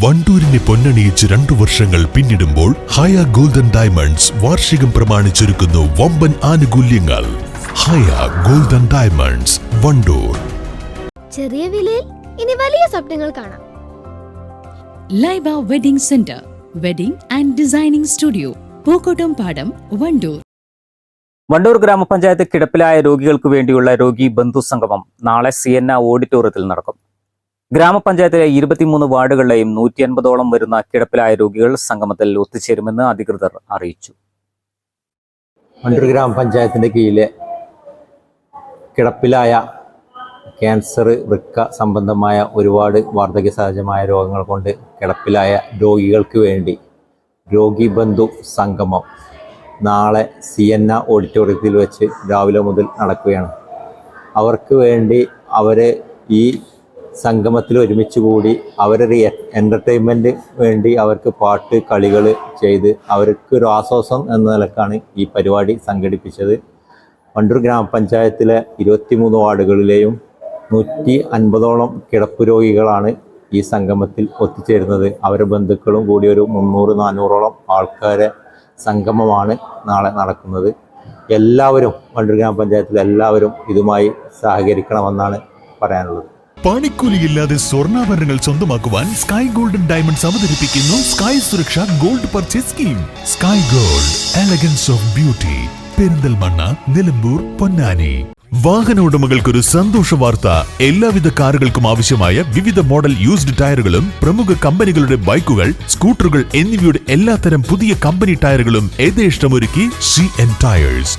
വണ്ടൂരിനെ പൊന്നണിയിച്ച് 2 വർഷങ്ങൾ പിന്നിടുമ്പോൾ ഹയ golden diamonds വാർഷികം പ്രമാണിച്ചൊരുക്കുന്നു വമ്പൻ ആനുകൂല്യങ്ങൾ. ഹയ ഗോൾഡൻ ഡയമണ്ട്സ്, വണ്ടൂർ. ചെറിയ വിലയിൽ ഇനി വലിയ സ്വപ്നങ്ങൾ കാണാം. Laiba wedding centre, wedding and designing studio, Pookkottumpadam, Wandoor. Wandoor ഗ്രാമപഞ്ചായത്ത് കിടപ്പിലായ രോഗികൾക്ക് വേണ്ടിയുള്ള രോഗി ബന്ധു സംഗമം നാളെ സിയന്ന ഓഡിറ്റോറിയത്തിൽ നടക്കും. ഗ്രാമപഞ്ചായത്തിലെ 23 വാർഡുകളിലെയും 150ഓളം വരുന്ന കിടപ്പിലായ രോഗികൾ സംഗമത്തിൽ ഒത്തുചേരുമെന്ന് അധികൃതർ അറിയിച്ചു. വണ്ടൂർ ഗ്രാമപഞ്ചായത്തിന്റെ കീഴിലെ കിടപ്പിലായ ക്യാൻസർ, വൃക്ക സംബന്ധമായ ഒരുപാട് വാർദ്ധക്യ സഹജമായ രോഗങ്ങൾ കൊണ്ട് കിടപ്പിലായ രോഗികൾക്ക് വേണ്ടി രോഗി ബന്ധു സംഗമം നാളെ സിയന്ന ഓഡിറ്റോറിയത്തിൽ വെച്ച് രാവിലെ മുതൽ നടക്കുകയാണ്. അവർക്ക് വേണ്ടി അവരെ ഈ സംഗമത്തിൽ ഒരുമിച്ച് കൂടി അവരൊരു എൻ്റർടൈൻമെൻറ്റ് വേണ്ടി അവർക്ക് പാട്ട് കളികൾ ചെയ്ത് അവർക്കൊരു ആശ്വാസം എന്ന നിലക്കാണ് ഈ പരിപാടി സംഘടിപ്പിച്ചത്. വണ്ടൂർ ഗ്രാമപഞ്ചായത്തിലെ 23 വാർഡുകളിലെയും 150ഓളം കിടപ്പ് രോഗികളാണ് ഈ സംഗമത്തിൽ ഒത്തുചേരുന്നത്. അവരുടെ ബന്ധുക്കളും കൂടി ഒരു 300-400ഓളം ആൾക്കാരെ സംഗമമാണ് നാളെ നടക്കുന്നത്. എല്ലാവരും വണ്ടൂർ ഗ്രാമപഞ്ചായത്തിലെ എല്ലാവരും ഇതുമായി സഹകരിക്കണമെന്നാണ് പറയാനുള്ളത്. പണിക്കൂലിയില്ലാതെ സ്വർണ്ണാഭരണങ്ങൾ സ്വന്തമാക്കുവാൻ സ്കൈ ഗോൾഡൻ ഡയമണ്ട്സ് അവതരിപ്പിക്കുന്നു സ്കൈ സുരക്ഷ gold purchase scheme. Sky gold, elegance of beauty, Perinthalmanna, Nilambur, Ponnani. വാഹന ഉടമകൾക്കൊരു സന്തോഷ വാർത്ത. എല്ലാവിധ കാറുകൾക്കും ആവശ്യമായ വിവിധ മോഡൽ യൂസ്ഡ് ടയറുകളും പ്രമുഖ കമ്പനികളുടെ ബൈക്കുകൾ, സ്കൂട്ടറുകൾ എന്നിവയുടെ എല്ലാത്തരം പുതിയ കമ്പനി ടയറുകളും യഥേഷ്ടമൊരുക്കി CN ടയേഴ്സ്.